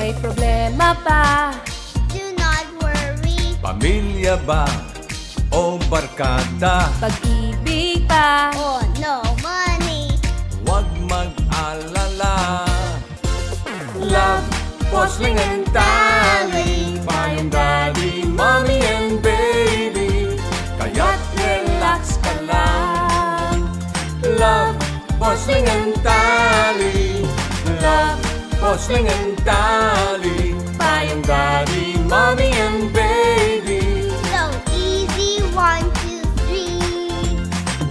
may problema ba? Do not worry. Pamilya ba o barkada? Pag-ibig ba? Oh no, money. Huwag mag-alala. Love, Bossling and Tally, Payong Daddy, Mommy and Baby, kaya't relax ka lang. Love, Bossling and Tally, Love, Bossling and Tally, Payong Daddy, Mommy and Baby. So easy, 1, 2,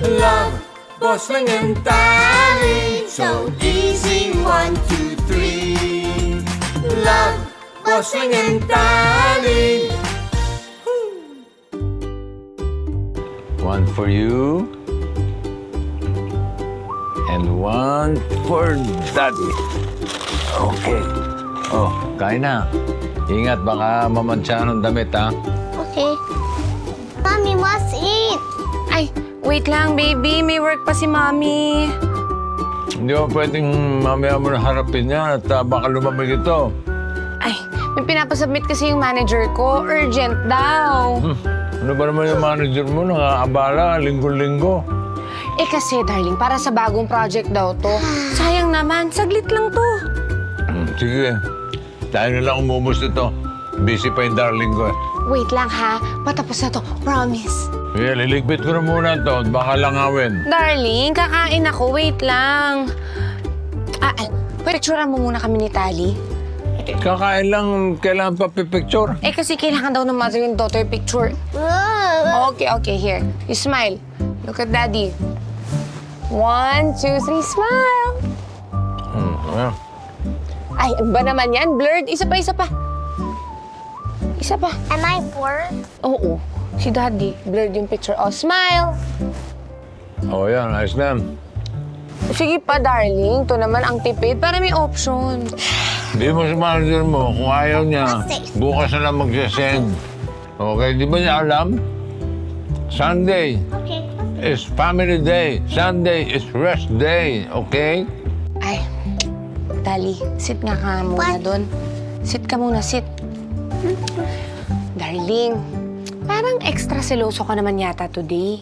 3. Love, Bossling and Tally, so easy, 1, 2, 3. Love, Bossling and Tally. One for you. And one for Daddy. Okay. Oh, kain na. Ingat, baka mamantsa ng damit, ha? Okay. Mommy must eat. Ay, wait lang, baby. May work pa si Mommy. Hindi mo pwedeng mamaya mo na harapin yan at baka lumamig ito. Ay, may pinapasubmit kasi yung manager ko. Urgent daw. Ano ba naman yung manager mo? Nakaabala, linggo-linggo. Eh kasi, darling, para sa bagong project daw to. Sayang naman, saglit lang to. Sige, tayo na lang umubos nito. Busy pa yung darling ko. Wait lang ha, patapos na to. Promise. Sige, liligpit ko na muna ito. Baka langawin. Darling, kakain ako. Wait lang. Picturean mo muna kami ni Tali. Kakain lang, kailangan pa pipicture. Eh kasi kailangan daw ng mother and daughter picture. Okay, here. You smile. Look at Daddy. 1, 2, 3, smile. Ayan. Ay, ano ba naman yan? Blurred. Isa pa. Isa pa. Am I bored? Oo. Si Daddy. Blurred yung picture. Oh, smile. Oh, yan. Ayos na yan. Sige pa, darling. Ito naman ang tipid para may option. Hindi mo sa manager mo, kung ayaw niya, bukas na lang mag-send. Okay, di ba niya alam? Sunday Okay. is family day. Sunday is rest day, okay? Ay, Tali, sit nga ka muna What? doon. Sit ka muna, sit. Darling, parang extra seloso ka naman yata today.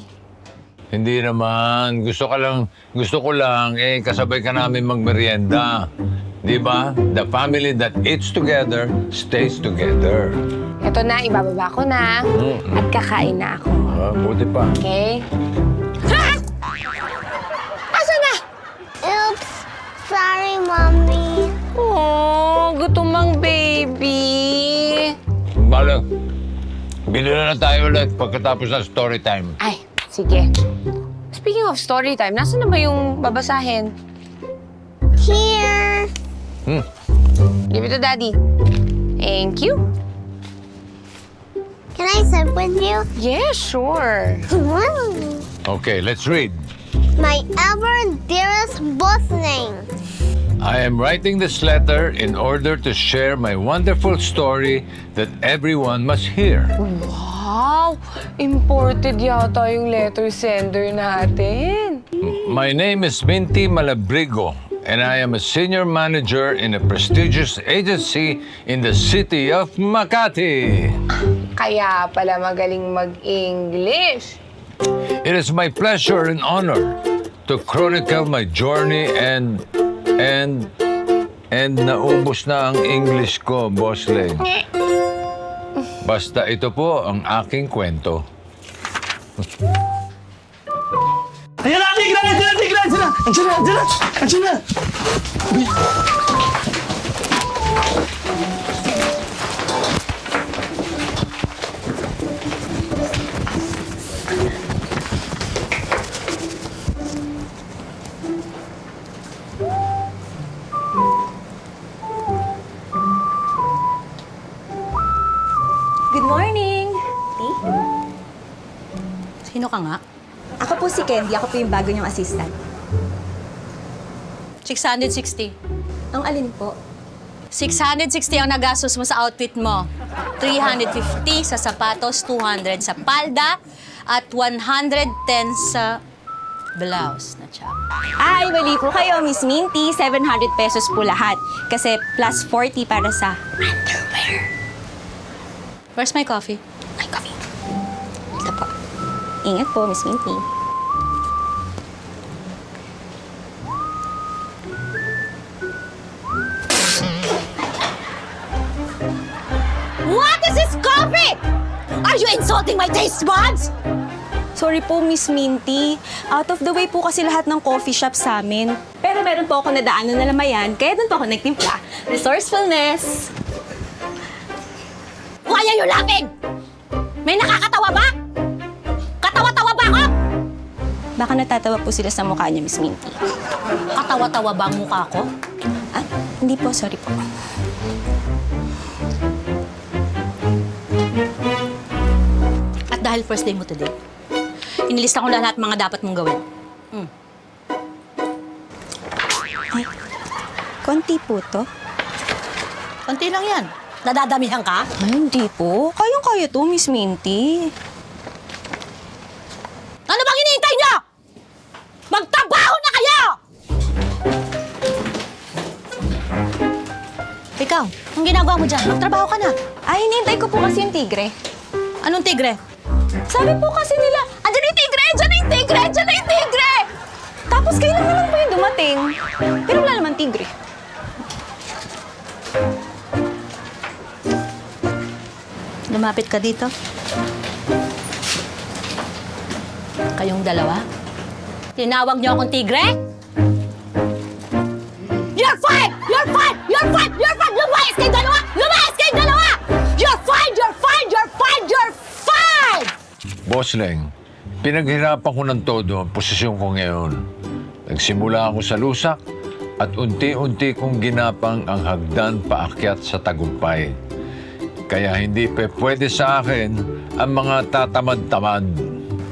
Hindi naman. Gusto ko lang, kasabay ka namin magmerienda. Di ba? The family that eats together stays together. Ito na, ibababa ko na. At kakain na ako. Buti pa. Okay? Ha! Asa na? Oops. Sorry, Mommy. Oh, gutom ang baby. Bala, bilhin na tayo ulit pagkatapos ng story time. Ay, sige. Speaking of story time, nasa na ba yung babasahin? Here. Give it to Daddy. Thank you. Can I sit with you? Yeah, sure. Okay, let's read. My ever dearest Bossling. I am writing this letter in order to share my wonderful story that everyone must hear. Wow! Imported yata yung letter sender natin. My name is Minty Malabrigo, and I am a senior manager in a prestigious agency in the city of Makati. Kaya pala magaling mag-English. It is my pleasure and honor to chronicle my journey and naubos na ang English ko, Boss Len. Basta ito po ang aking kwento. Ayan na! Andiyan na! Good morning! Sino ka nga? Ako po si Candy. Ako po yung bago niyong assistant. 660. Ang alin po? 660 ang nagastos mo sa outfit mo. 350 sa sapatos, 200 sa palda, at 110 sa... blouse na chop. Ay, mali po kayo, Miss Minty. 700 pesos po lahat. Kasi plus 40 para sa underwear. Where's my coffee? Ay, coffee. Ito po. Ingat po, Miss Minty. What is this coffee? Are you insulting my taste buds? Sorry po, Miss Minty. Out of the way po kasi lahat ng coffee shop sa amin. Pero meron po ako nadaanan na lamayan, kaya doon po ako nagtimpla. Resourcefulness. Why are you laughing? May nakakatawa ba? Katawa-tawa ba ako? Baka natatawa po sila sa mukha niya, Miss Minty. Katawa-tawa ba ang mukha ko? Ah, hindi po. Sorry po. At dahil first day mo today, inilista ko lahat mga dapat mong gawin. Ay, konti po to. Konti lang yan. Nadadamihan ka? Ay, hindi po. Kayang-kaya to, Miss Minty. Ano bang hinihintay niyo? Magtrabaho na kayo! Ikaw, ang ginagawa mo dyan? Magtrabaho ka na. Ay, hinihintay ko po kasi yung tigre. Anong tigre? Sabi po kasi nila, andyan yung tigre! Andyan yung tigre! Andyan yung tigre! Tapos kailan naman po yung dumating? Pero wala naman tigre. Lumapit ka dito. Kayong dalawa? Tinawag niyo akong tigre? You're fired! You're fired! You're fired! You're fired! Lumayas kayong dalawa! Lumayas kayong dalawa! You're fired! You're fired! You're fired! You're fired! Boss Leng, pinaghirapan ko ng todo ang posisyon ko ngayon. Nagsimula ako sa lusak at unti-unti kong ginapang ang hagdan paakyat sa tagumpay. Kaya hindi pwede sa akin ang mga tatamad-tamad.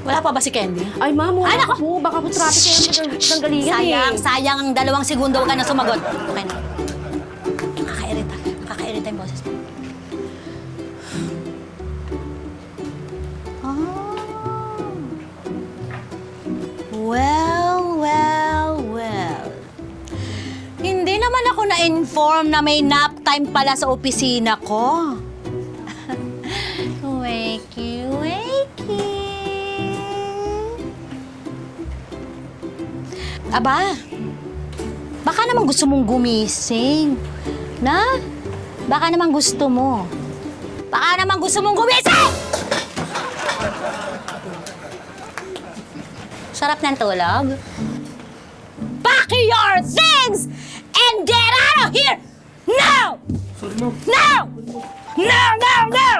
Wala pa ba si Candy? Ay, ma'am, Ay, nako! po. Baka po traffic kayo ng galingan Sayang ang 2 segundo ka na sumagot. Okay na. Nakakairita yung boses mo. Well. Hindi naman ako na-inform na may nap time pala sa opisina ko. Wakey. Aba, baka naman gusto mong gumising. Na? Baka naman gusto mo. Baka naman gusto mong gumising! Sarap ng tulog. Pack your things and get out of here! Now! Sorry, ma'am. Now! No!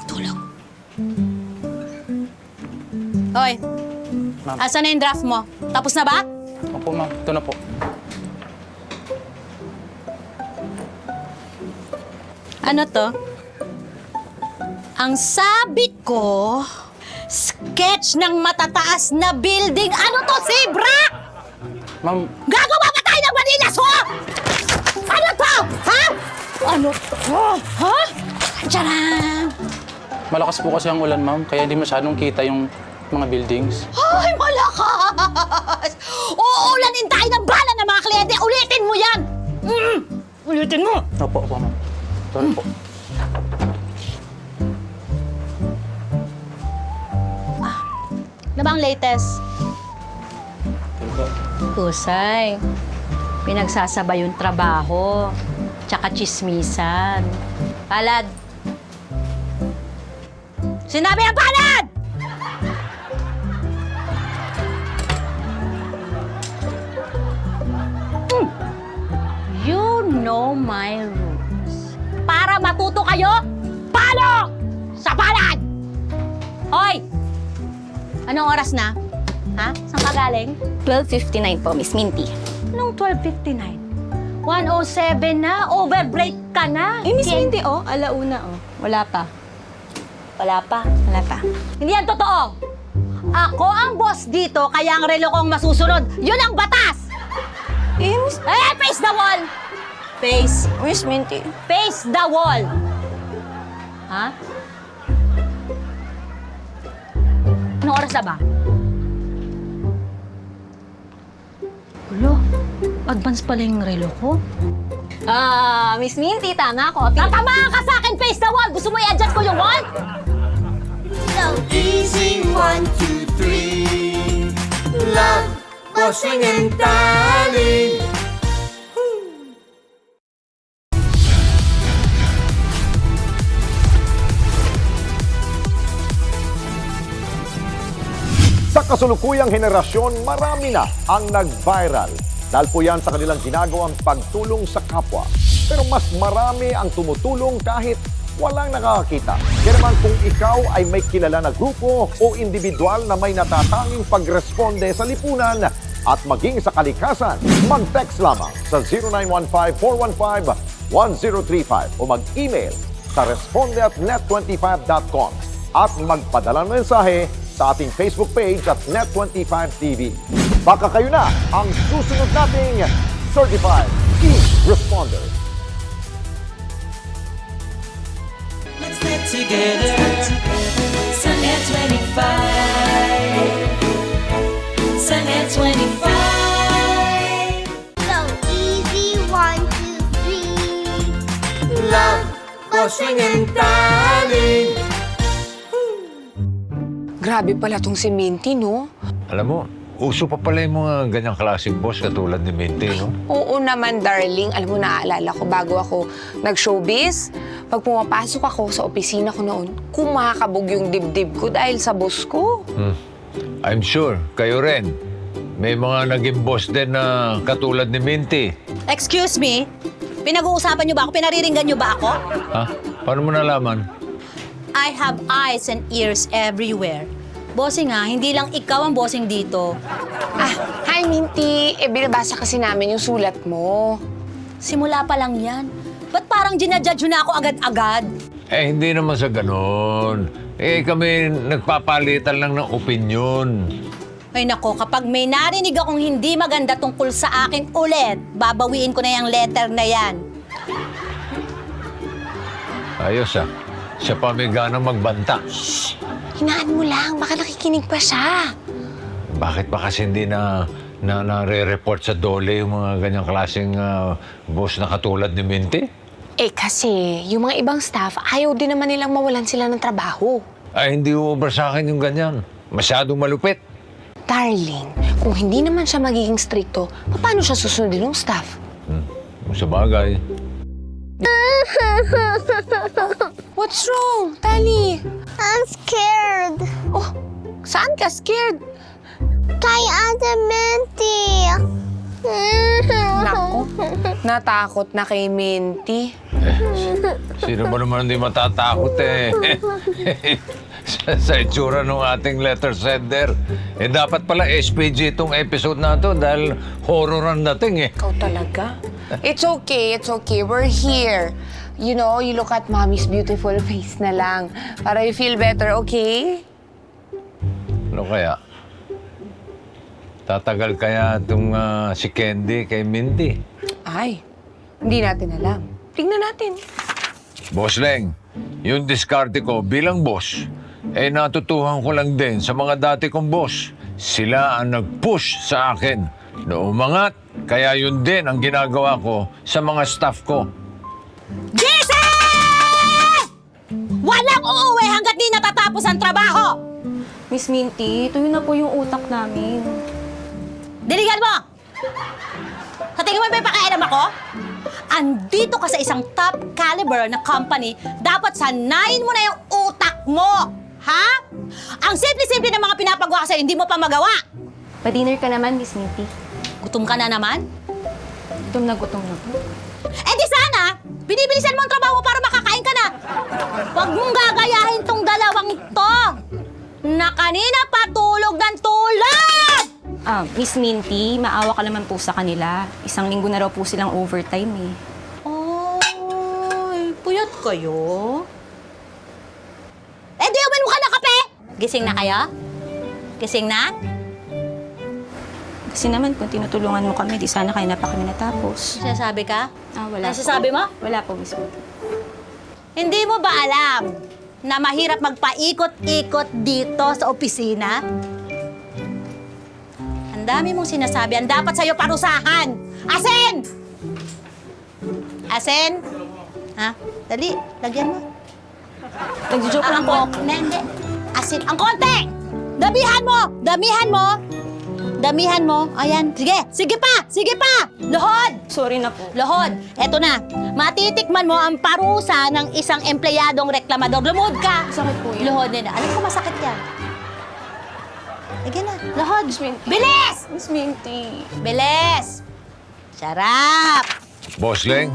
Tulog. Hoy, Ma'am. asan na yung draft mo? Tapos na ba? Opo, ma'am. Ito na po. Ano to? Ang sabi ko, sketch ng matataas na building. Ano to, Zebra? Ma'am, Gagawa ba tayo ng Manila Zoo? Ano to? Ha? Ano to? Ha? Tcharam! malakas po kasi ang ulan, ma'am. Kaya hindi masyadong kita yung mga buildings. Ay, malakas! Uulanin tayo ng bala ng mga kliyente. Ulitin mo yan! Ulitin mo! Opo, ma'am. Sorry po. Ano bang latest? Husay. Pinagsasabay yung trabaho. Tsaka chismisan. Palad. Sinabi ang palad! You know my rules. Para matuto kayo, palo! Sa palad! Hoy! Anong oras na? Ha? Saan ka galing? 12:59 po, Miss Minty. Anong 12:59? 1:07 na. Overbreak ka na. Eh, Miss Minty, oh, alauna, oh. Wala pa. Wala pa. Wala pa. Hindi yan totoo. Ako ang boss dito, kaya ang relo kong masusunod. Yun ang batas! Eh, Miss... Face the wall! Face. Miss Minty. Face the wall! Ha? Anong oras na ba? Ulo, advance pala yung relo ko. Miss Minty, tama ako. Tatamaan ka sa akin, face the wall! Gusto mo i-adjust ko yung wall? So Easy 1, 2, 3. Love, Bossing and Darling. Sa kasulukuyang henerasyon, marami na ang nag-viral. Dahil po yan sa kanilang ginagawang pagtulong sa kapwa. Pero mas marami ang tumutulong kahit walang nakakakita. Kaya naman kung ikaw ay may kilala na grupo o individual na may natatanging pagresponde sa lipunan at maging sa kalikasan, mag-text lamang sa 0915-415-1035 o mag-email sa responde@net25.com at magpadala ng mensahe sa ating Facebook page at Net25TV. Baka kayo na ang susunod nating Certified E-Responder. Let's get together. Sunnet 25. Sunnet 25. easy, 1, 2, 3. Love, Bossing and Darling. Grabe pala tong si Minty, no? Alam mo, uso pa pala yung mga ganyang klaseng boss katulad ni Minty, no? Oo naman, darling. Alam mo, naaalala ko bago ako nag-showbiz, pag pumapasok ako sa opisina ko noon, kumakabog yung dibdib ko dahil sa boss ko. I'm sure, kayo rin. May mga naging boss din na katulad ni Minty. Excuse me? Pinag-uusapan niyo ba ako? Pinariringgan niyo ba ako? Ha? Paano mo nalaman? I have eyes and ears everywhere. Bossing hindi lang ikaw ang bossing dito. Hi, Minty. Binabasa kasi namin yung sulat mo. Simula pa lang yan. Ba't parang ginajudge na ako agad-agad? Hindi naman sa ganon. Kami nagpapalitan lang ng opinyon. Ay nako, kapag may narinig akong hindi maganda tungkol sa akin ulit, babawiin ko na yung letter na yan. Ayos Siya pa may ganang magbanta. Hinaan mo lang. Baka nakikinig pa siya. Bakit ba kasi hindi nare-report sa DOLE yung mga ganyang klaseng boss na katulad ni Minty? Kasi yung mga ibang staff, ayaw din naman nilang mawalan sila ng trabaho. Hindi uubra sa akin yung ganyan. Masyadong malupit. Darling, kung hindi naman siya magiging stricto, paano siya susundin ng staff? Sa bagay. What's wrong, Tali? I'm scared. Oh, saan ka scared? Kay Ate Minty. Nako, natakot na kay Minty. Sino ba naman hindi matatakot sa itsura ng ating letter sender. Dapat pala SPG itong episode na to dahil horror ang dating Ikaw talaga? It's okay. We're here. You know, you look at Mommy's beautiful face na lang para you feel better, okay? Ano kaya? Tatagal kaya itong si Candy kay Minty? Ay, hindi natin alam. Tingnan natin. Boss Leng, yung diskarte ko bilang boss, natutuhan ko lang din sa mga dati kong boss. Sila ang nag-push sa akin na umangat, kaya yun din ang ginagawa ko sa mga staff ko. Gising! Walang uuwi hanggat di natatapos ang trabaho! Miss Minty, tuyo na po yung utak namin. Diligan mo! Sa tingin mo may pakialam ako? Andito ka sa isang top caliber na company, dapat sanayin mo na yung utak mo! Ha? Ang simple-simple ng mga pinapagawa ka sa'yo, hindi mo pa magawa! Pa-dinner ka naman, Miss Minty. Gutom ka na naman? Gutom na po. Di sana, binibilisan mo ang trabaho para makakain ka na. Huwag mong gagayahin tong dalawang to. Na kanina patulog ng tulog! Miss Minty, maawa ka naman po sa kanila. Isang linggo na raw po silang overtime eh. Ay, puyat kayo? Di uminom ka ng kape! Gising na kayo? Gising na? Kasi naman kung tinutulungan mo kami, di sana kayo na pa kami natapos. Sinasabi ka? Wala po. Nasasabi mo? Wala po, Miss Minty. Hindi mo ba alam na mahirap magpaikot-ikot dito sa opisina? Ang dami mong sinasabi, ang dapat sa'yo parusahan. Asen! Asen? Ha? Dali, lagyan mo. Nagjo-joke lang po. Hindi. Asin. Ang konti! Damihan mo! Damihan mo! Damihan mo. Ayan. Sige. Sige pa! Sige pa! Lohod! Sorry na po. Lohod. Eto na. Matitikman mo ang parusa ng isang empleyadong reklamador. Lumuhod ka! Sakit po yun. Lohod na. Alam ko masakit yan. Sige na. Lohod. Miss Minty. Bilis! Miss Minty. Bilis! Sarap! Boss Leng,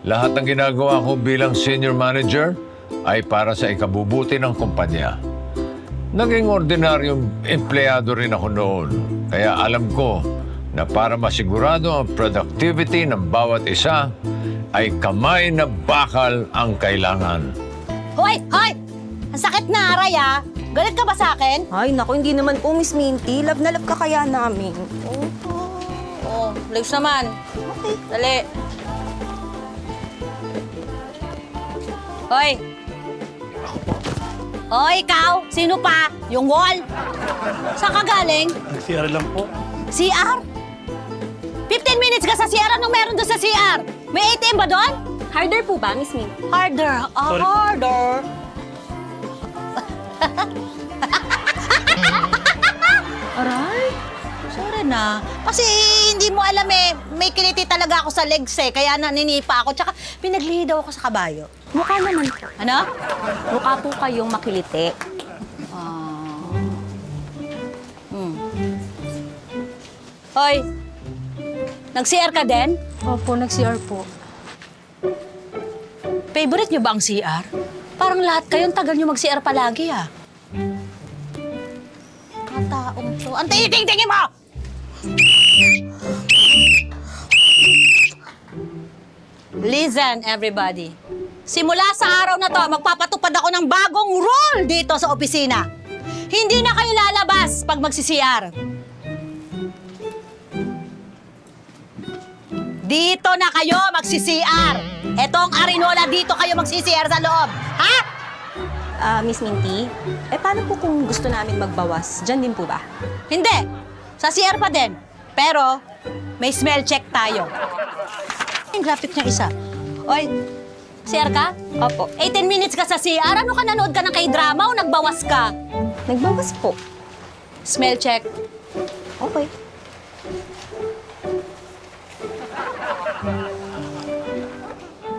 lahat ng ginagawa ko bilang senior manager ay para sa ikabubuti ng kumpanya. Naging ordinaryong empleyado rin ako noon. Kaya alam ko na para masigurado ang productivity ng bawat isa, ay kamay na bakal ang kailangan. Hoy! Hoy! Ang sakit na, Aray, ah. Galit ka ba sa akin? Ay, naku, hindi naman po, Miss Minty. Love na love ka kaya namin. Oo, lives naman. Okay. Dali. Hoy! Hoy, ikaw! Sino pa? Yung wall? Saan ka galing? CR lang po. CR? 15 minutes ka sa CR. Anong meron doon sa CR? May ATM ba doon? Harder po ba, Miss Minty? Harder. Harder. Aray? Sorry na. Kasi hindi mo alam eh, may kiliti talaga ako sa legs eh. Kaya naninipa ako. Tsaka pinaglihi daw ako sa kabayo. Mukha naman po. Ano? Mukha po kayong makiliti. Hoy, nag-CR ka din? Opo, nag-CR po. Favorite nyo ba ang CR? Parang lahat kayong tagal nyo mag-CR palagi ah. Kataong to. Ang tingin mo! Listen, everybody. Simula sa araw na to, magpapatupad ako ng bagong rule dito sa opisina. Hindi na kayo lalabas pag magsi-CR. Dito na kayo magsi-CR. Etong Arinola, dito kayo magsi-CR sa loob. Ha? Miss Minty, paano po kung gusto namin magbawas? Diyan din po ba? Hindi. Sa CR pa din. Pero, may smell check tayo. Yung graphic niya isa. Oy, CR ka? Opo. 18 minutes ka sa CR. Ano ka, nanood ka ng K-drama o nagbawas ka? Nagbawas po. Smell check. Okay.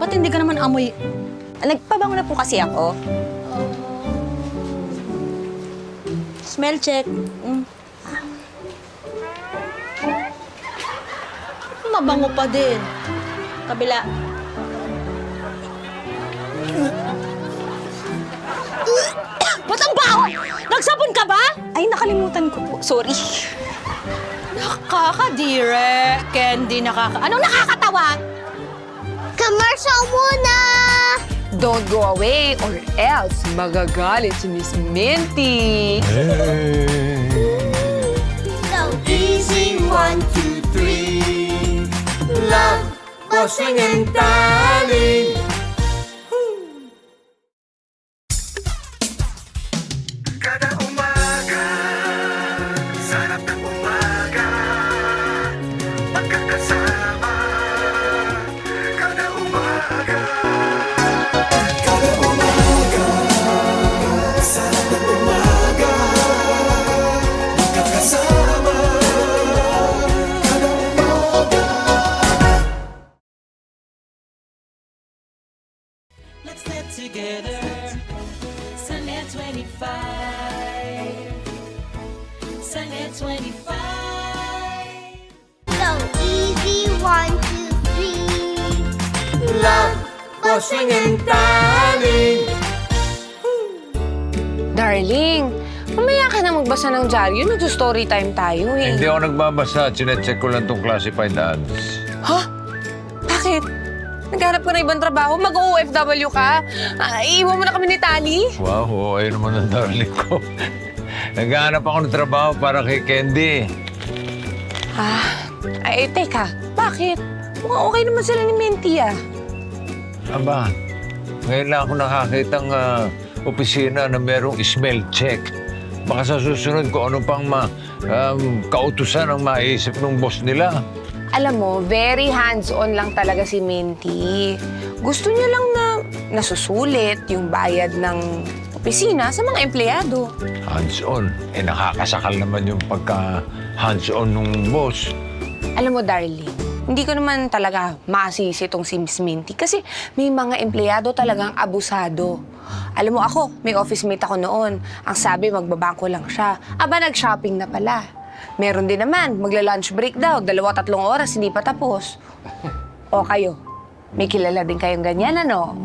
Ba't hindi ka naman amoy? Nagpabango na po kasi ako. Smell check. Mabango pa din. Kabila. Ba't ang baho? Nagsabon ka ba? Ay, nakalimutan ko po. Sorry. Nakakadire. Candy, Anong nakakatawa? Commercial muna! Don't go away or else magagalit si Miss Minty. So Easy 1, 2, 3. Love, bossing and darling. Kada umaga, sarap ng umaga. Magkakasama, kada umaga. Kada umaga, sarap ng umaga. Magkakasama, kada umaga. Let's get together. Sunday 25. Sunday 25. So easy, 1, 2, 3. Love, bossing and darling. Darling, mamaya ka na magbasa ng dyaryo. Nagso-story time tayo eh. Hindi ako nagbabasa. Chinecheck ko lang tong classified ads. Ha? Bakit? Naghanap ka na ibang trabaho? Mag-OFW ka? Iiwan mo na kami ni Tali? Wow, ayun naman ang darling ko. Naghahanap ako ng trabaho para kay Candy. Teka. Bakit? Mukhang okay naman sila ni Minty ah. Aba, ngayon lang ako nakakitang opisina na merong smell check. Baka sa susunod kung ano pang kautusan ang maisip ng boss nila. Alam mo, very hands-on lang talaga si Minty. Gusto niya lang na nasusulit yung bayad ng opisina sa mga empleyado. Hands-on. Nakakasakal naman yung pagka hands-on nung boss. Alam mo, darling, hindi ko naman talaga masisi itong si Miss Minty kasi may mga empleyado talagang abusado. Alam mo ako, may office mate ako noon. Ang sabi, magbabangko lang siya. Aba, nag-shopping na pala. Meron din naman, magla-lunch break daw. 2-3 oras, hindi pa tapos. O kayo, may kilala din kayong ganyan, ano?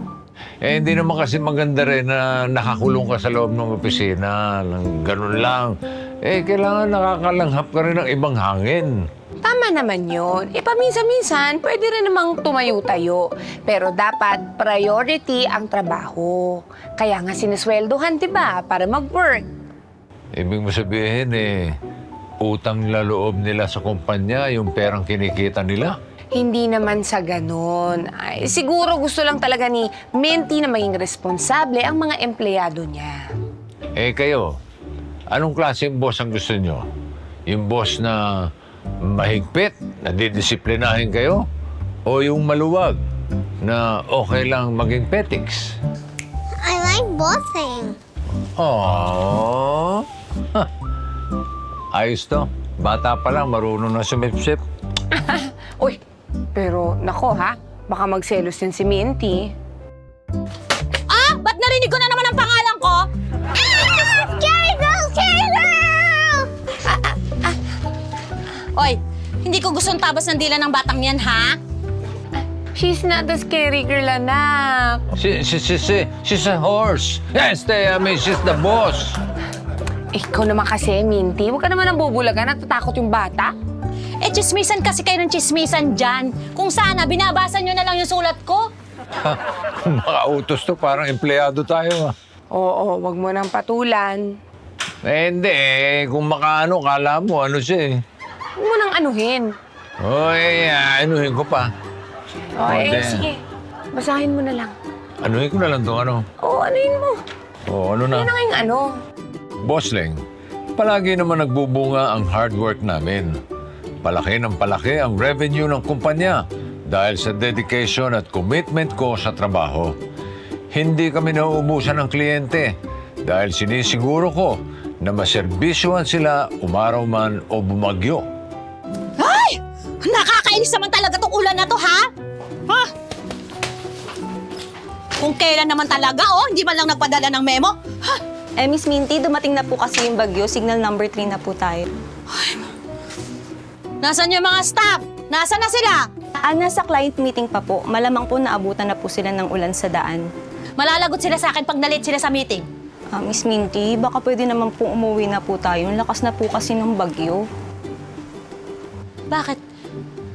Hindi naman kasi maganda rin na nakakulong ka sa loob ng opisina. Ganun lang. Kailangan nakakalanghap ka rin ng ibang hangin. Tama naman yun. Paminsan-minsan, pwede rin namang tumayo-tayo. Pero dapat priority ang trabaho. Kaya nga sinisweldohan, diba? Para mag-work. Ibig mo sabihin utang nila loob nila sa kumpanya, yung perang kinikita nila. Hindi naman sa ganon. Ay, siguro gusto lang talaga ni Minty na maging responsable ang mga empleyado niya. Kayo, anong klaseng boss ang gusto nyo? Yung boss na mahigpit, na didisiplinahin kayo? O yung maluwag, na okay lang maging petiks? I like bossing. Aww. Ayos to. Bata pa lang, marunong na sumipsip. Uy, pero nako ha, baka magselos yun si Minty. Ah! Ba't narinig ko na naman ang pangalan ko? Scary girl! Scary girl! Oy, hindi ko gustong tabas ng dila ng batang yan, ha? She's not the scary girl, anak. She's a horse. Yes, she's the boss. Ikaw naman kasi, Minty. Huwag ka naman ang bubulagan. Natatakot yung bata. Chismisan kasi kayo ng chismisan dyan. Kung sana, binabasa nyo na lang yung sulat ko. Kung makautos to, parang empleyado tayo. Oo, wag mo nang patulan. Hindi. Kung makaano, kala mo, ano siya Huwag mo nang anuhin. Anuhin ko pa. Sige. Basahin mo na lang. Anuhin ko na lang itong ano. Oo, anuhin mo. Ano na? Yan ang yung ano. Bossling, palagi naman nagbubunga ang hard work namin. Palaki ng palaki ang revenue ng kumpanya dahil sa dedication at commitment ko sa trabaho. Hindi kami nauubusan ng kliyente dahil sinisiguro ko na maserbisyuhan sila umaraw man o bumagyo. Ay! Nakakainis naman talaga tong ulan na to, ha? Ha? Kung kailan naman talaga, hindi man lang nagpadala ng memo. Ha? Miss Minty, dumating na po kasi yung bagyo. Signal number 3 na po tayo. Nasaan yung mga staff? Nasaan na sila? Nasa client meeting pa po. Malamang po naabutan na po sila ng ulan sa daan. Malalagot sila sa akin pag na-late sila sa meeting. Miss Minty, baka pwede naman po umuwi na po tayo. Ang lakas na po kasi ng bagyo. Bakit?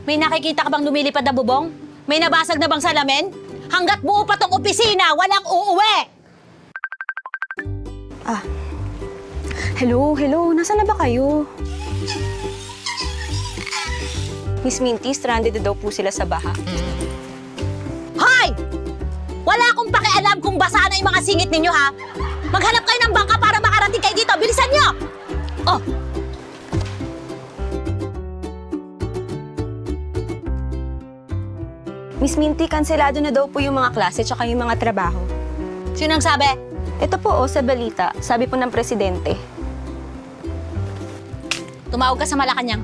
May nakikita ka bang lumilipad na bubong? May nabasag na bang salamin? Hanggat buo pa tong opisina, walang uuwi! Hello? Nasaan na ba kayo? Miss Minty, stranded na daw po sila sa baha. Hoy! Wala akong pakialam kung basa na yung mga singit ninyo, ha? Maghanap kayo ng bangka para makarating kayo dito. Bilisan nyo! Oh! Miss Minty, kanselado na daw po yung mga klase tsaka yung mga trabaho. Sino ang sabi? Ito po, sa balita. Sabi po ng presidente. Tumawag ka sa Malacanang.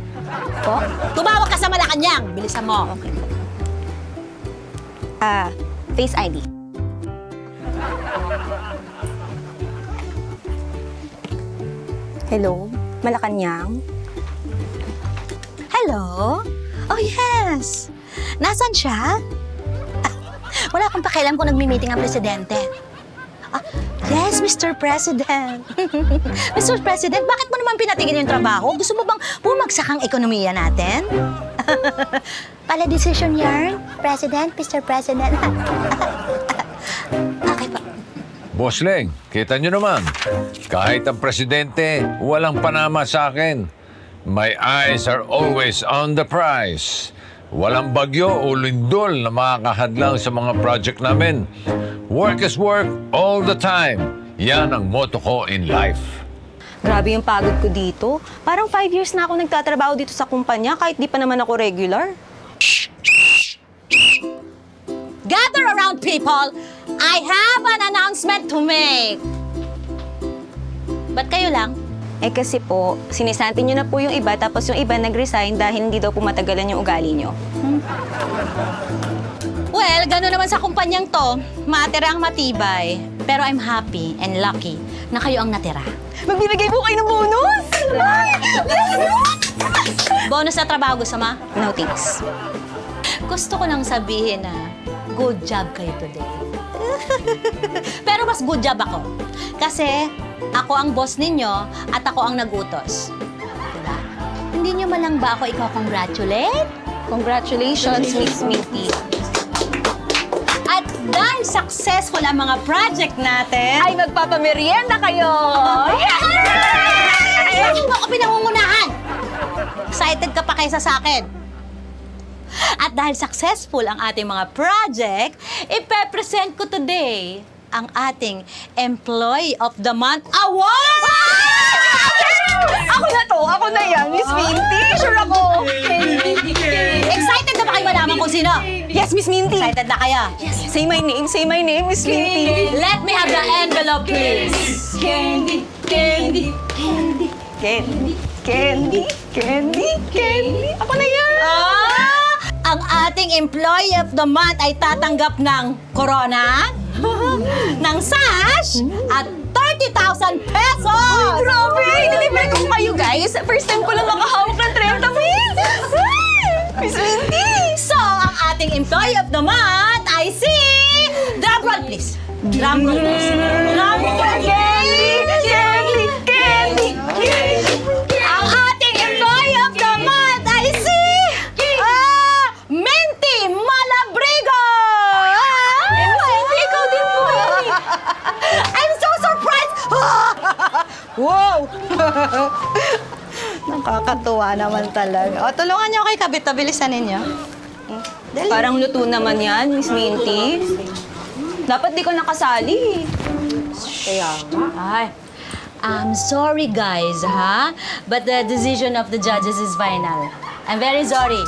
Po? Tumawag ka sa Malacanang! Bilisan mo. Okay. Face ID. Hello? Malacanang? Hello? Oh, yes! Nasaan siya? Wala akong pakialam kung nagmi-meeting ang presidente. Yes, Mr. President. Mr. President, bakit mo naman pinatigil yung trabaho? Gusto mo bang bumagsak ang ekonomiya natin? Pala decision yarn, President, Mr. President. Okay pa. Bossling, kita nyo naman. Kahit ang presidente, walang panama sa akin. My eyes are always on the prize. Walang bagyo o lindol na makakahadlang sa mga project namin. Work is work all the time. Yan ang motto ko in life. Grabe yung pagod ko dito. Parang 5 years na ako nagtatrabaho dito sa kumpanya kahit di pa naman ako regular. Gather around, people! I have an announcement to make! Ba't kayo lang? Eh kasi po, sinisanti nyo na po yung iba tapos yung iba nag-resign dahil hindi daw po matagalan yung ugali nyo. Well, gano'n naman sa kumpanyang to. Matira ang matibay. Pero I'm happy and lucky na kayo ang natira. Magbibigay po kayo ng bonus! Bonus na trabaho, gusto ma? No thanks. Gusto ko lang sabihin na good job kayo today. Pero mas good job ako. Kasi ako ang boss ninyo at ako ang nagutos. Diba? Hindi nyo man lang ba ako ikaw-congratulate? Congratulations, Miss Minty. At dahil successful ang mga project natin, Ay, magpapamerienda kayo! Ay, mo ako pinangungunahan! Excited ka pa kaysa sa akin. At dahil successful ang ating mga project, ipe-present ko today ang ating Employee of the Month Award! Ako na to! Ako na yan, Miss Minty! Sure ako! Excited na ba kayo malaman kung sino? Yes, Miss Minty! Excited na kayo? Say my name, Miss Minty! Let me have the envelope, please. Candy, candy, candy, candy, candy, candy, candy. Ako na yan! Ang ating Employee of the Month ay tatanggap ng Corona, ng sash, at 30,000 pesos! Grabe! Nilibre ko kayo, guys! First time ko lang makahawak ng 30 mil! Miss Minty! So, ang ating Employee of the Month ay si... Drum roll, please. Drum roll, please. Drum roll, Candy, candy, candy, candy. Ang ating Employee of the Month ay si... Minty Malabrigo! Minty, ikaw din po yan. I'm so surprised! Wow! Nakakatuwa naman talaga. O, tulungan niyo kay Kabit. Bilisan ninyo. Dali. Parang luto naman yan, Miss Minty. Dapat di ko nakasali. Ay, I'm sorry guys, ha? But the decision of the judges is final. I'm very sorry.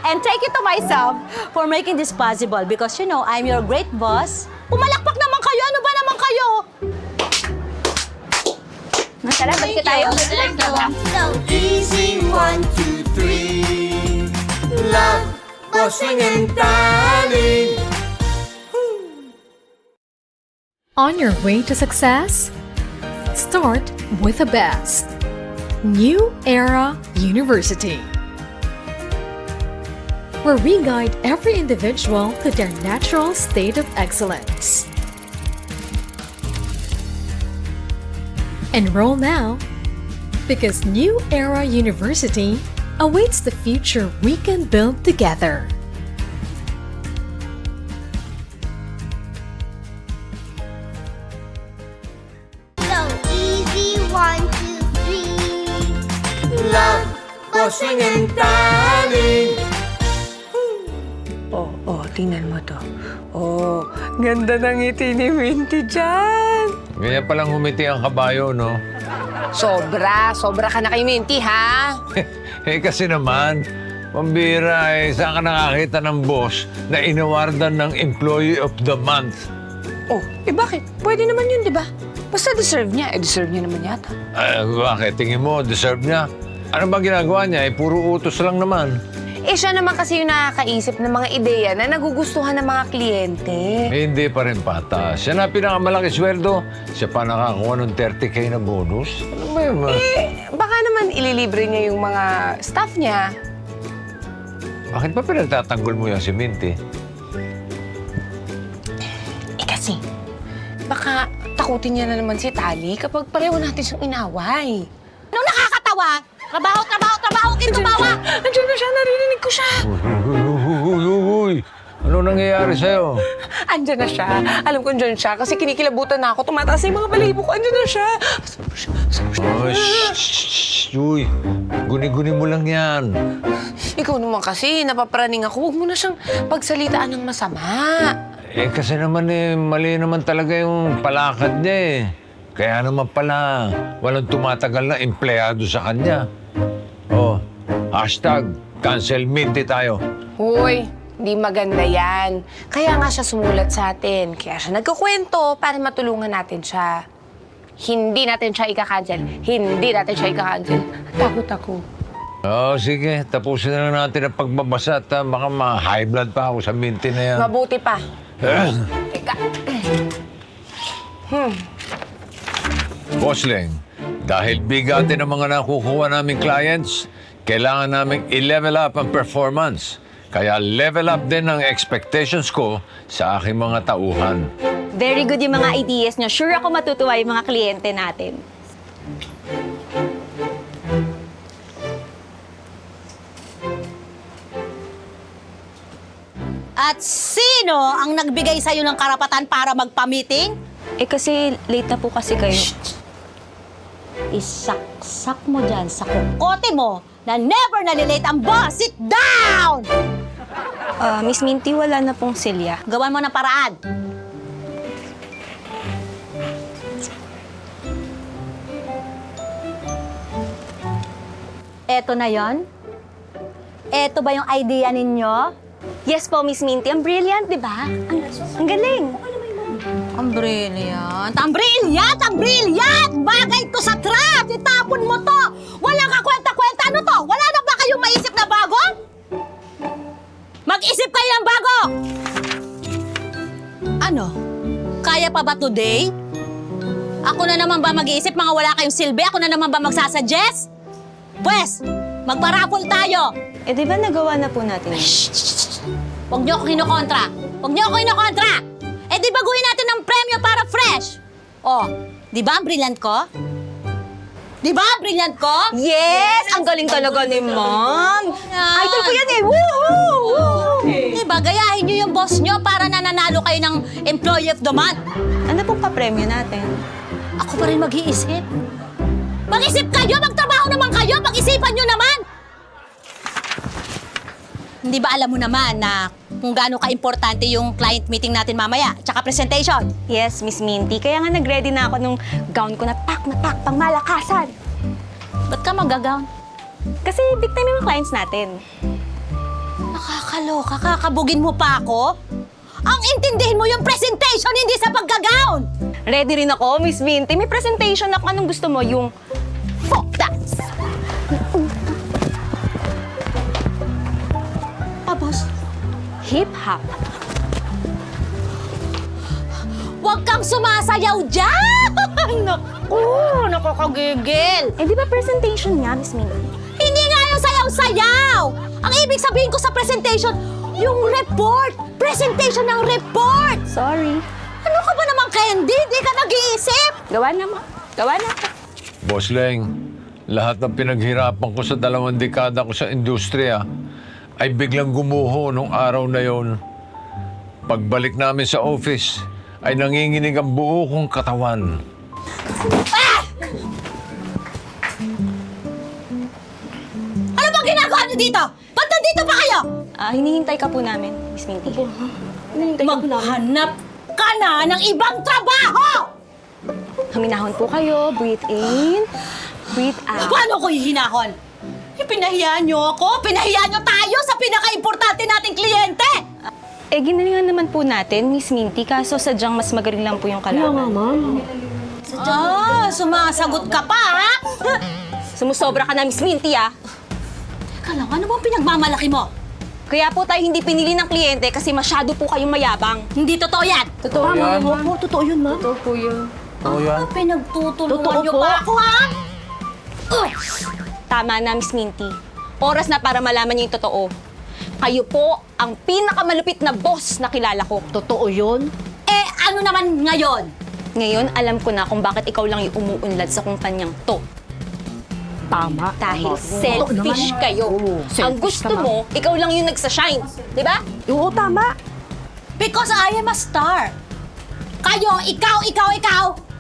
And thank you to myself for making this possible because you know, I'm your great boss. Pumalakpak naman kayo! Ano ba naman kayo? Masarap, balik tayo. So Easy 1, 2, 3. Love, bossing and darling. On your way to success? Start with the best. New Era University, where we guide every individual to their natural state of excellence. Enroll now, because New Era University awaits the future we can build together. easy, 1, 2, 3. Love, bossing and darling. Tingnan mo to. Ganda ng ngiti ni Minty dyan. Ganyan palang humiti ang kabayo, no? Sobra ka na kay Minty, ha? Kasi naman, pambira saan ka nakakita ng boss na inawardan ng Employee of the Month? Bakit? Pwede naman yun, di ba? Basta deserve niya. Deserve niya naman yata. Bakit? Tingin mo, deserve niya? Ano ba ginagawa niya? Puro utos lang naman. Siya naman kasi yung nakakaisip ng mga ideya na nagugustuhan ng mga kliyente. Hindi pa rin patas. Siya na pinakamalaki sweldo. Siya pa nakakuha ng 30K na bonus. Ano ba yun, ma? Baka naman ililibre niya yung mga staff niya. Bakit pa pinagtatanggol mo yan si Minty? Kasi, baka takutin niya na naman si Tali kapag pareho natin siyang inaway. Anong nakakatawa? Trabaho! Kinubawa! Andiyan na siya, narinig ko siya. Uy! Ano nangyayari sa'yo? Andiyan na siya. Alam ko andyan siya kasi kinikilabutan na ako. Tumataas na yung mga balahibo ko. Andiyan na siya. Oh, shh! Uy! Guni-guni mo lang yan. Ikaw naman kasi, napapraning ako. Huwag mo na siyang pagsalitaan ng masama. Kasi naman mali naman talaga yung palakad niya eh. Kaya naman pala, walang tumatagal na empleyado sa kanya. Oh, hashtag cancel Minty tayo. Hoy, hindi maganda yan. Kaya nga siya sumulat sa atin. Kaya siya nagkukwento para matulungan natin siya. Hindi natin siya ika-cancel. Hindi natin siya ika-cancel. Takot ako. Oh, sige, tapusin na lang natin ang pagbabasa at baka ma-high blood pa ako sa Minty na yan. Mabuti pa. Teka. Boss Leng, dahil bigatin ang mga nakukuha naming clients, kailangan naming i-level up ang performance. Kaya level up din ang expectations ko sa aking mga tauhan. Very good yung mga ideas nyo. Sure ako matutuwa yung mga kliyente natin. At sino ang nagbigay sa'yo ng karapatan para magpa-meeting? Kasi late na po kasi kayo. Isaksak mo dyan sa kukote mo na never nalilate ang boss. Sit down! Miss Minty, wala na pong silya. Gawan mo ng paraan. Eto na yon? Eto ba yung idea ninyo? Yes po, Miss Minty. Ang brilliant, di ba? Ang galing. Ang brilliant! Ang brilliant! Ang brilliant! Bagay to sa trap! Itapon mo to! Walang kakwenta-kwenta! Ano to? Wala na ba kayong maisip na bago? Mag-isip kayo ng bago! Ano? Kaya pa ba today? Ako na naman ba mag-iisip mga wala kayong silbi? Ako na naman ba magsasuggest? Pwes, magpa-raffle tayo! Di ba nagawa na po natin? Huwag niyo ako kinokontra! Huwag niyo ako kinokontra! Di baguhin natin ng premyo para fresh! Oh, di ba ang brilliant ko? Di ba ang brilliant ko? Yes! Ang galing talaga ni Ma'am! Idol ko yan eh! Woohoo! Di ba, gayahin niyo yung boss niyo para nananalo kayo ng Employee of the Month. Ano pong papremyo natin? Ako pa rin mag-iisip. Mag-isip kayo! Magtrabaho naman kayo! Pag-isipan niyo naman! Hindi ba alam mo naman na kung gaano ka-importante yung client meeting natin mamaya, tsaka presentation? Yes, Miss Minty. Kaya nga nag-ready na ako nung gown ko na pak, pang malakasan. Ba't ka mag-gown? Kasi big time yung clients natin. Nakakaloka, kakabugin mo pa ako? Ang intindihin mo yung presentation, hindi sa pagga-gown! Ready rin ako, Miss Minty. May presentation ako. Anong gusto mo? Yung folk dance. Tapos, Hip-hop. huwag kang sumasayaw dyan! Naku, nakakagigil! Di ba presentation nga, Miss Minty? Hindi nga yung sayaw-sayaw! Ang ibig sabihin ko sa presentation, yung report! Presentation ng report! Sorry. Ano ka ba naman, Candy? Di ka nag-iisip? Gawa na, Ma. Gawa na. Boss Leng, lahat ng pinaghirapan ko sa 2 dekada ko sa industriya ay biglang gumuho nung araw na yon. Pagbalik namin sa office, ay nanginginig ang buo kong katawan. Ano bang ginagawa niyo dito? Ba't nandito pa kayo? Hinihintay ka po namin, Miss Minty. Maghanap ka na ng ibang trabaho! Haminahon po kayo. Breathe in. Breathe out. Paano ko hihinahon? Pinahiya niyo ako? Pinahiya niyo tayo sa pinaka-importante nating kliyente! Ginalingan naman po natin, Miss Minty. Kaso sadyang mas magaling lang po yung kalaban. Sumasagot ka pa, ha? Sumusobra ka na, Miss Minty, ah. Teka lang, ano bang pinagmamalaki mo? Kaya po tayo hindi pinili ng kliyente kasi masyado po kayong mayabang. Hindi totoo yan! Totoo yan. Totoo yun, ma. Totoo po yun. Oo yan. Pinagtutulungan niyo pa ako, ha? Tama na, Miss Minty. Oras na para malaman niyo yung totoo. Kayo po ang pinakamalupit na boss na kilala ko. Totoo yun? Ano naman ngayon? Ngayon, alam ko na kung bakit ikaw lang yung umuunlad sa kumpanyang to. Tama. Dahil selfish kayo. Ang gusto mo, ikaw lang yung nagsashine. Di ba? Oo, tama. Because I am a star. Kayo, ikaw,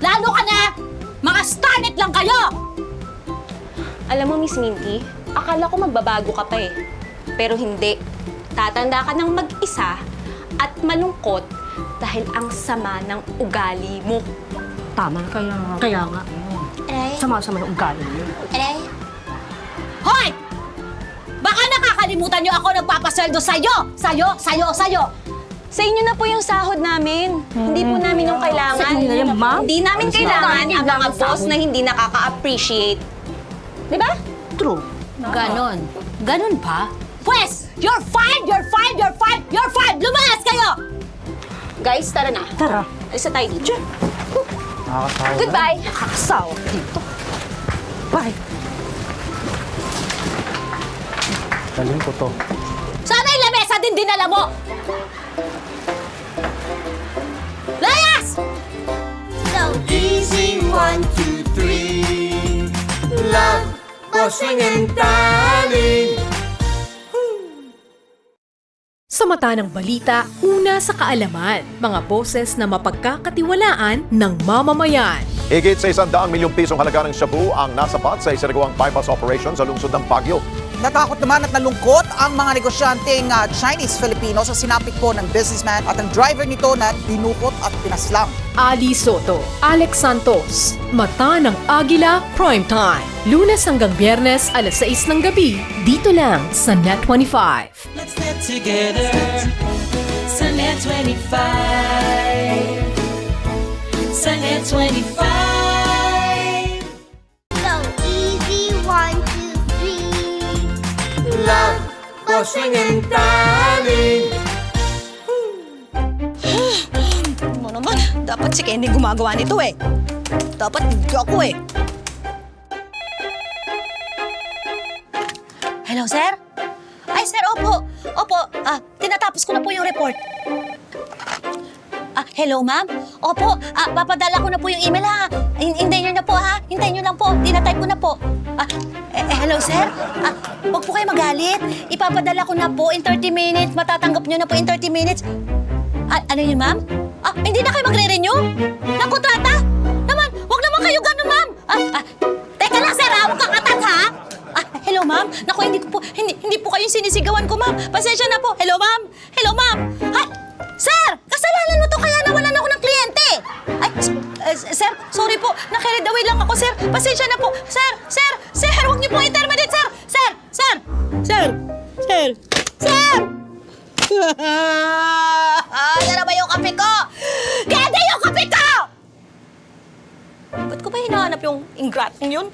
lalo ka na, mga starlet lang kayo! Alam mo, Miss Minty, akala ko magbabago ka pa eh. Pero hindi. Tatanda ka ng mag-isa at malungkot dahil ang sama ng ugali mo. Tama, kaya nga. Sama-sama ng ugali niyo. Hoy! Baka nakakalimutan niyo ako nagpapasweldo sa'yo! Sa'yo! Sa inyo na po yung sahod namin. Hindi po namin yung kailangan. Sa inyo na yan, ma'am? Hindi namin kailangan ang mga namin boss sahod. na hindi nakaka-appreciate. Di ba? True. Ganon ba? Pwes, you're fired! Lumayas kayo! Guys, tara na. Tara. Alisa tayo dito. Nakakasawa. Goodbye. Nakakasawa ka dito. Bye. Galing ko to. Sana yung lamesa din dinala mo! Layas! So Easy 1, 2, 3. Love, bossing and darling. Sa mata ng balita, una sa kaalaman, mga boses na mapagkakatiwalaan ng mamamayan. Higit sa 100 milyong pisong halaga ng shabu ang nasapat sa isinagawang bypass operation sa lungsod ng Baguio. Natakot naman at nalungkot ang mga negosyanteng Chinese-Filipino sa sinapit po ng businessman at ang driver nito na dinukot at pinaslang. Ali Soto, Alex Santos, Mata ng Agila Primetime. Lunes hanggang Biyernes, alas 6 ng gabi, dito lang sa Net25. Let's get together. Sunnet 25. Sunnet 25. so easy, 1, 2, 3. Love, bossing and darling. Ano naman, dapat si Kenny gumagawa nito eh. Dapat hindi ako eh. Hello, sir? Ay, sir, opo. Tinatapos ko na po yung report. Hello, ma'am? Opo, papadala ko na po yung email, ha? Hintayin nyo na po, ha? Hintayin nyo lang po. Tinatype ko na po. Hello, sir? Huwag po kayo magalit. Ipapadala ko na po in 30 minutes. Matatanggap nyo na po in 30 minutes. Ano yun, ma'am? Hindi na kayo magre-renew? Ng kontrata? Naman, huwag naman kayo ganun, ma'am. Teka lang, sir, ha? Huwag kang atat, ha? Hello, ma'am? Naku, hindi po kayong sinisigawan ko, ma'am. Pasensya na po. Hello, ma'am? Hello, ma'am? Sir! Kasalanan mo to kaya nawalan ako ng kliyente. Sir, sorry po. Na-carried away lang ako, sir. Pasensya na po. Sir! Huwag niyo po i-terminate, sir! Sir! Ano ba yung kape ko? Ganda yung kape ko! Ba't ko ba hinahanap yung ingratong yun?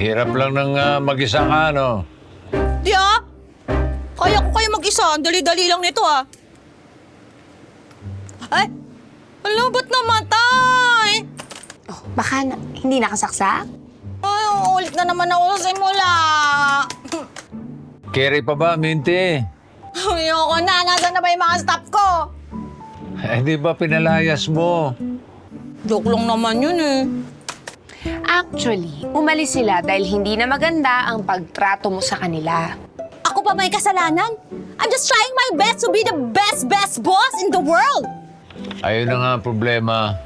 Hirap lang ng mag-isa ka, ano? Di Kaya ko kayo mag-isa. Ang dali-dali lang nito, Ay! Alam, ba't namatay? Oh, baka hindi nakasaksak? Ay, ulit na naman ako sa simula. Carry pa ba, Minty? Ayoko na. Nasaan na ba yung mga staff ko? Di ba pinalayas mo? Joke lang naman yun, Actually, umalis sila dahil hindi na maganda ang pagtrato mo sa kanila. Ako pa may kasalanan? I'm just trying my best to be the best boss in the world. Ayun na nga ang problema.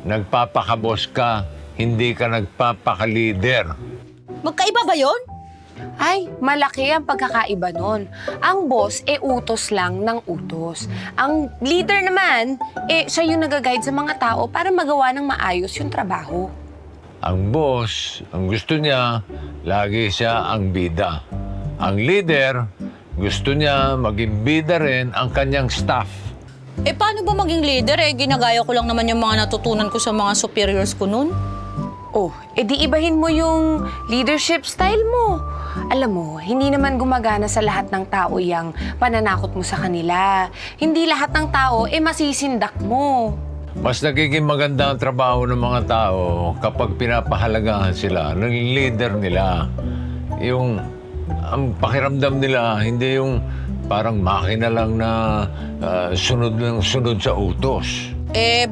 Nagpapakabos ka, hindi ka nagpapaka-leader. Magkaiba ba yun? Ay, malaki ang pagkakaiba nun. Ang boss, utos lang ng utos. Ang leader naman, siya yung nag-guide sa mga tao para magawa ng maayos yung trabaho. Ang boss, ang gusto niya, lagi siya ang bida. Ang leader, gusto niya maging bida rin ang kanyang staff. Paano ba maging leader? Ginagaya ko lang naman yung mga natutunan ko sa mga superiors ko nun. Oh, di ibahin mo yung leadership style mo. Alam mo, hindi naman gumagana sa lahat ng tao yung pananakot mo sa kanila. Hindi lahat ng tao, masisindak mo. Mas nagiging maganda ang trabaho ng mga tao kapag pinapahalagahan sila ng leader nila. Yung ang pakiramdam nila, hindi yung parang makina lang na sunod sa utos.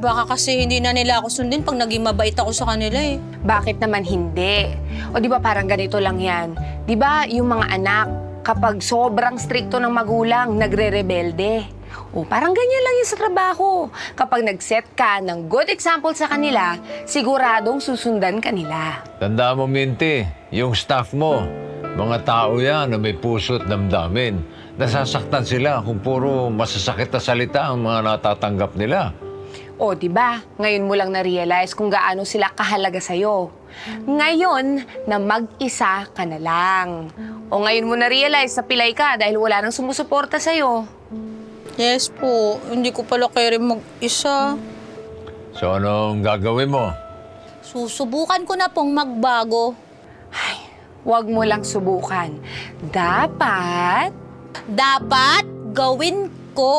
Baka kasi hindi na nila ako sundin pag naging mabait ako sa kanila Bakit naman hindi? O di ba parang ganito lang yan? Di ba yung mga anak, kapag sobrang strikto ng magulang, nagre-rebelde? O parang ganyan lang yun sa trabaho. Kapag nag-set ka ng good example sa kanila, siguradong susundan ka nila. Tandaan mo, Minty, yung staff mo, Mga tao yan na may puso at damdamin. Nasasaktan sila kung puro masasakit na salita ang mga natatanggap nila. O, di ba? Ngayon mo lang na-realize kung gaano sila kahalaga sa'yo. Ngayon na mag-isa ka na lang. O ngayon mo na-realize na pilay ka dahil wala nang sumusuporta sa'yo. Yes po, hindi ko pala kaya rin mag-isa. So anong gagawin mo? Susubukan ko na pong magbago. Huwag mo lang subukan. Dapat Gawin ko.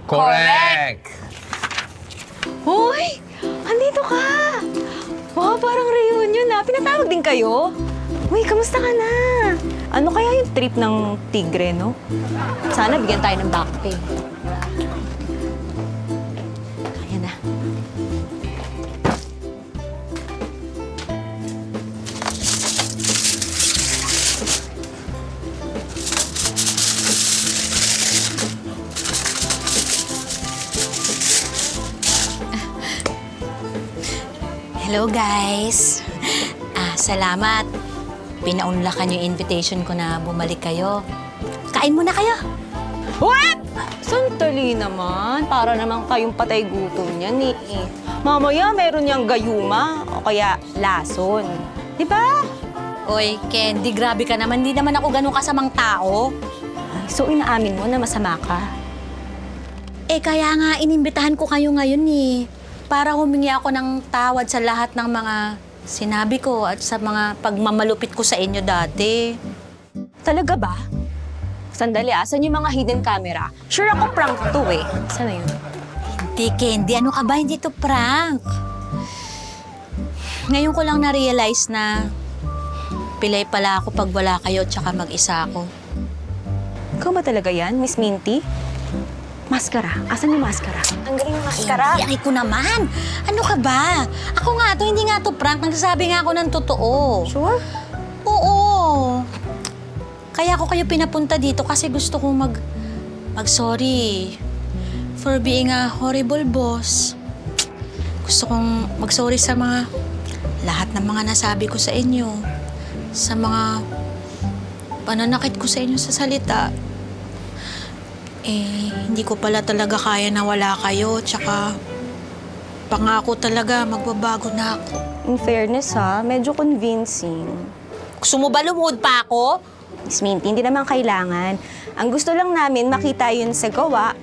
Correct! Hoy! Andito ka! Wow, parang reunion na. Pinatawag din kayo? Uy, kamusta ka na? Ano kaya yung trip ng tigre, no? Sana bigyan tayo ng back pay. Ayan na. Hello guys. Salamat. Pinaunlakan yung invitation ko na bumalik kayo. Kain muna kayo. What? Sandali naman. Para naman kayong patay gutom niyan eh. Mamaya meron niyang gayuma o kaya lason. Di ba? Oy, Candy, grabe ka naman. Hindi naman ako ganun kasamang tao. Ay, so inaamin mo na masama ka? Kaya nga inimbitahan ko kayo ngayon eh. Para humingi ako ng tawad sa lahat ng mga sinabi ko at sa mga pagmamalupit ko sa inyo dati. Talaga ba? Sandali, asan yung mga hidden camera? Sure ako prank to eh. Saan na yun? Hindi, Candy. Ano ka ba? Hindi to prank. Ngayon ko lang na-realize na pilay pala ako pag wala kayo at saka mag-isa ako. Ikaw ba talaga yan, Miss Minty? Maskara. Asan yung maskara? Ang galing yung maskara. Ay ko naman. Ano ka ba? Ako nga to, hindi nga to prank. Nagsasabi nga ako ng totoo. Sure? Oo. Kaya ako kayo pinapunta dito kasi gusto kong mag-sorry for being a horrible boss. Gusto kong mag-sorry sa lahat ng mga nasabi ko sa inyo. Sa mga pananakit ko sa inyo sa salita. Hindi ko pala talaga kaya na wala kayo. Tsaka, pangako talaga, magbabago na ako. In fairness ha, medyo convincing. Gusto mo ba lumuhod pa ako? Miss Minty, hindi naman kailangan. Ang gusto lang namin makita yun sa gawa,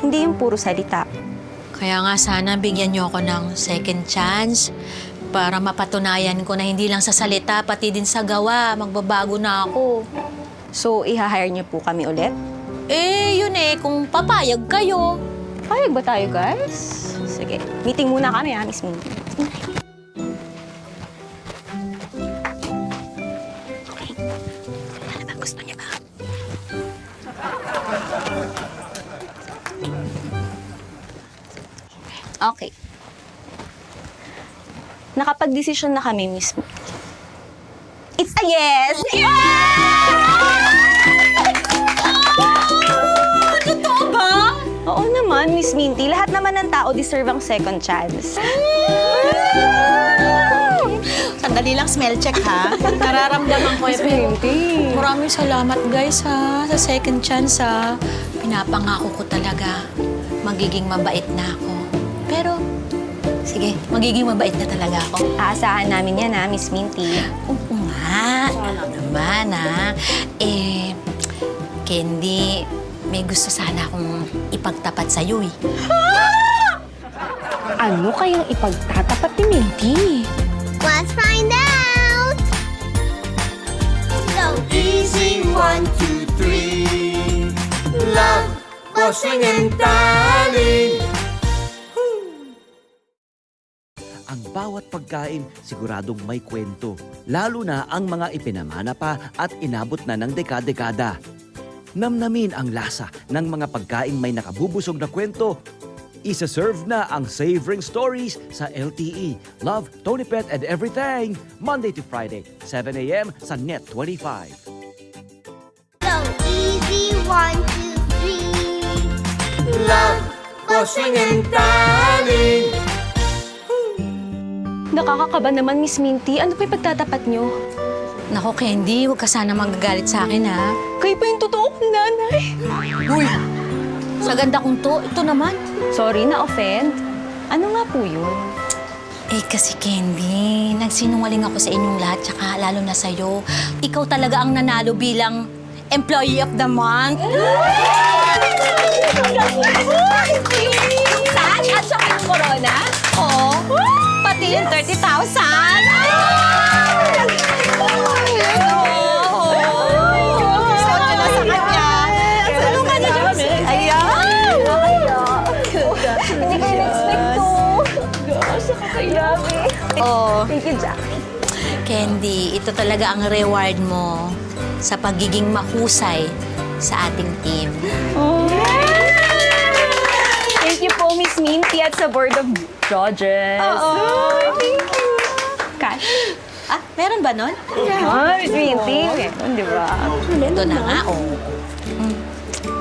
hindi yung puro salita. Kaya nga sana bigyan niyo ako ng second chance para mapatunayan ko na hindi lang sa salita, pati din sa gawa, magbabago na ako. So, i-hire niyo po kami ulit? Yun kung papayag kayo. Payag ba tayo, guys? Sige, meeting muna kami ha, Miss Minty. Okay. Ano ba gusto niya ba? Okay. Nakapag-desisyon na kami, Miss Minty. It's a yes! Totoo ba? Oo naman, Miss Minty. Lahat naman ng tao deserve ang second chance. Sandali lang, smell check ha. Nararamdaman ko Minty. Maraming salamat guys ha, sa second chance ha. Pinapangako ko talaga, magiging mabait na ako. Pero, sige, magiging mabait na talaga ako. Aasahan namin yan ha, Miss Minty. Oo nga. Naman ha. Candy, may gusto sana akong ipagtapat sa'yo eh. Ano kayang ipagtatapat ni Minty? Let's find out! So Easy 1, 2, 3. Love, bossing and darling. Ang bawat pagkain siguradong may kwento, lalo na ang mga ipinamana pa at inabot na ng dekada-dekada. Namnamin ang lasa ng mga pagkaing may nakabubusog na kwento. Isa-serve na ang Savoring Stories sa LTE. Love, Tony Pet and Everything. Monday to Friday, 7 a.m. sa Net 25. easy 1, 2, 3. Love, bossing and darling. Nakakakaba naman, Miss Minty. Ano pa yung pagtatapat nyo? Nako, Candy, huwag ka sana magagalit sa akin, ha? Kayo pa yung totoo kong nanay. Uy! Sa ganda kong to, ito naman. Sorry, na-offend. Ano nga po yun? Eh, kasi Candy, nagsinungaling ako sa inyong lahat, tsaka lalo na sa'yo. Ikaw talaga ang nanalo bilang Employee of the Month. Saan? At saka yung corona? Oo. Pati yung 30,000. Suot ko na sa kanya. Tulungan niyo siya. Ayan! Hindi kayo na-expect to. Gosh, nakakailabi. Oh, Thank you, Jackie. Candy, ito talaga ang reward mo sa pagiging mahusay sa ating team. Thank you po, Miss Minty, at sa Board of Judges. Thank you. Cash. Ah, meron ba nun? Miss Minty. Meron, di ba? Ito na nga, oh.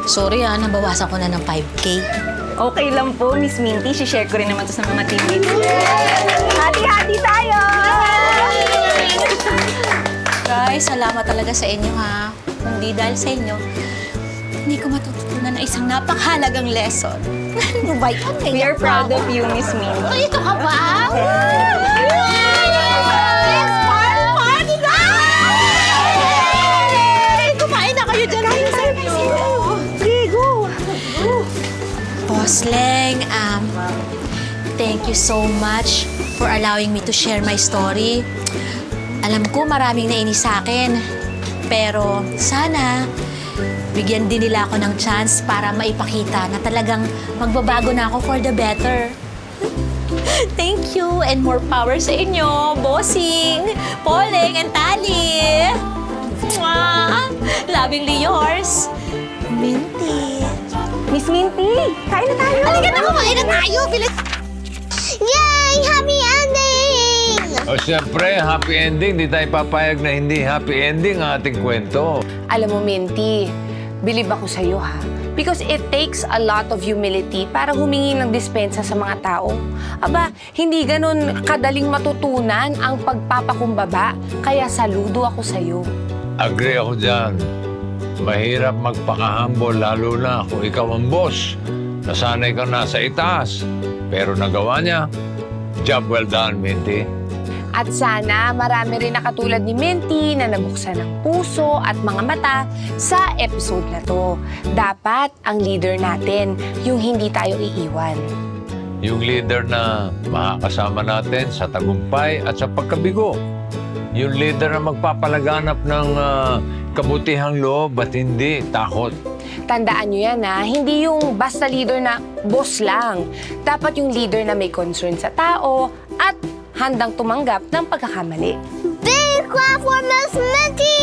Sorry nabawasan ko na ng 5K. Okay lang po, Miss Minty. Si-share ko rin naman to sa mga teammates. Hati-hati tayo! Guys, salamat talaga sa inyo, ha. Kung di dahil sa inyo, hindi ko matututunan na isang napakahalagang lesson. Ano ba yun? We are proud of you, Miss Minty. Oh, ito ka ba? Party na! Kumain na kayo dyan. Diego! Boss Leng, thank you so much for allowing me to share my story. Alam ko maraming nainis sa akin, pero sana bigyan din nila ako ng chance para maipakita na talagang magbabago na ako for the better. Thank you and more power sa inyo, Bossing, Poleng, and Tali. Mwah! Lovingly yours, Minty. Miss Minty, kain na tayo! Halika na, kumain na tayo! Bilis! Yay! Happy ending! O siyempre, happy ending. Di tayo papayag na hindi happy ending ang ating kwento. Alam mo, Minty, believe ako sa'yo, ha? Because it takes a lot of humility para humingi ng dispensa sa mga tao. Aba, hindi ganun kadaling matutunan ang pagpapakumbaba. Kaya saludo ako sa'yo. Agree ako dyan. Mahirap magpaka-humble lalo na kung ikaw ang boss. Nasanay kang nasa itaas. Pero nagawa niya. Job well done, Minty. At sana marami rin na katulad ni Minty na nabuksan ng puso at mga mata sa episode na to. Dapat ang leader natin, yung hindi tayo iiwan. Yung leader na makakasama natin sa tagumpay at sa pagkabigo. Yung leader na magpapalaganap ng kabutihang loob at hindi takot. Tandaan nyo yan, ha? Hindi yung basta leader na boss lang. Dapat yung leader na may concern sa tao at handang tumanggap ng pagkakamali. Big clap for Miss Minty!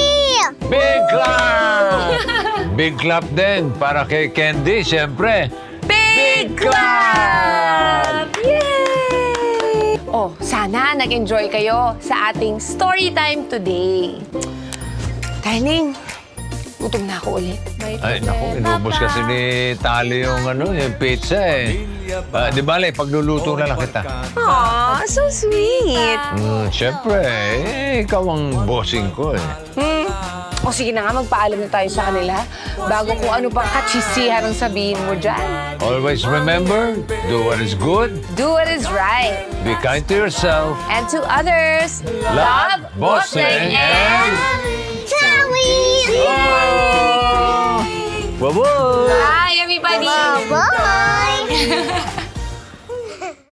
Big clap! Big clap din para kay Candy, siyempre. Big clap! Yay! Oh, sana nag-enjoy kayo sa ating story time today. Darling, gutom na ako ulit. Ay, naku, inubos kasi ni Tali yung, yung pizza eh. Di bale, pagluluto na lang kita. Aw, so sweet. Siyempre, ikaw ang bossing ko eh. O sige na nga, magpaalam na tayo sa kanila bago kung ano pang kachisihan ang sabihin mo dyan. Always remember, do what is good, Do what is right. be kind to yourself, And to others, love, bossing, and... Charlie! Bye-bye! Bye, everybody! Bye-bye!